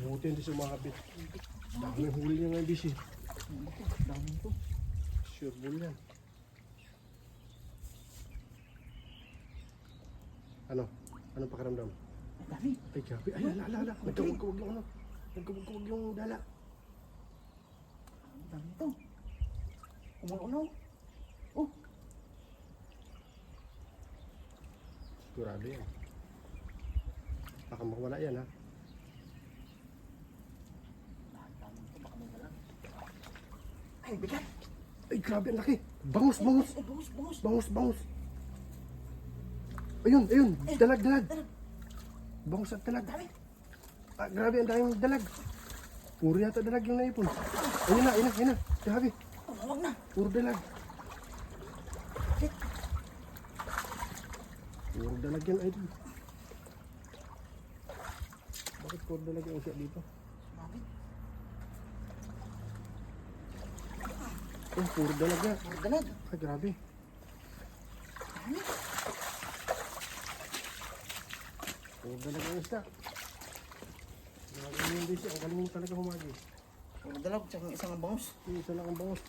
buti hindi sumakabit. Daming huli niya ngayon, busy. Dami ito. Sure bull yan. Ano? Anong pakiramdam? Dami. Ay, grabe. Ay, ala. Nagkawag-kawag yung ano. Nagkawag-kawag yung dala. Dami ito. Umuunaw. Oh. Sigurado yan. Baka mawala yan, ha? Dami ito. Baka may galang. Ay, bigat. Ay, grabe, ang laki. Bangus. Ay, bangus. Ayun. Dalag. Bangus at dalag. Dami. Ah, grabe, ang daming dalag. Puro yata dalag yung naipon. Ayun na. Grabe. Tumawag na. Puro dalag. Shit. Puro dalag yan, idol. Bakit puro dalag yung isya dito? Dami. Oh, puro dalag yan. Puro dalag. Ay, grabe. Dami. Puro dalag yung isya. Grabe yung busy. Ang galing mo talaga humagi. Puro dalag. Tsaka isang bangus. Isa lang ang bangus.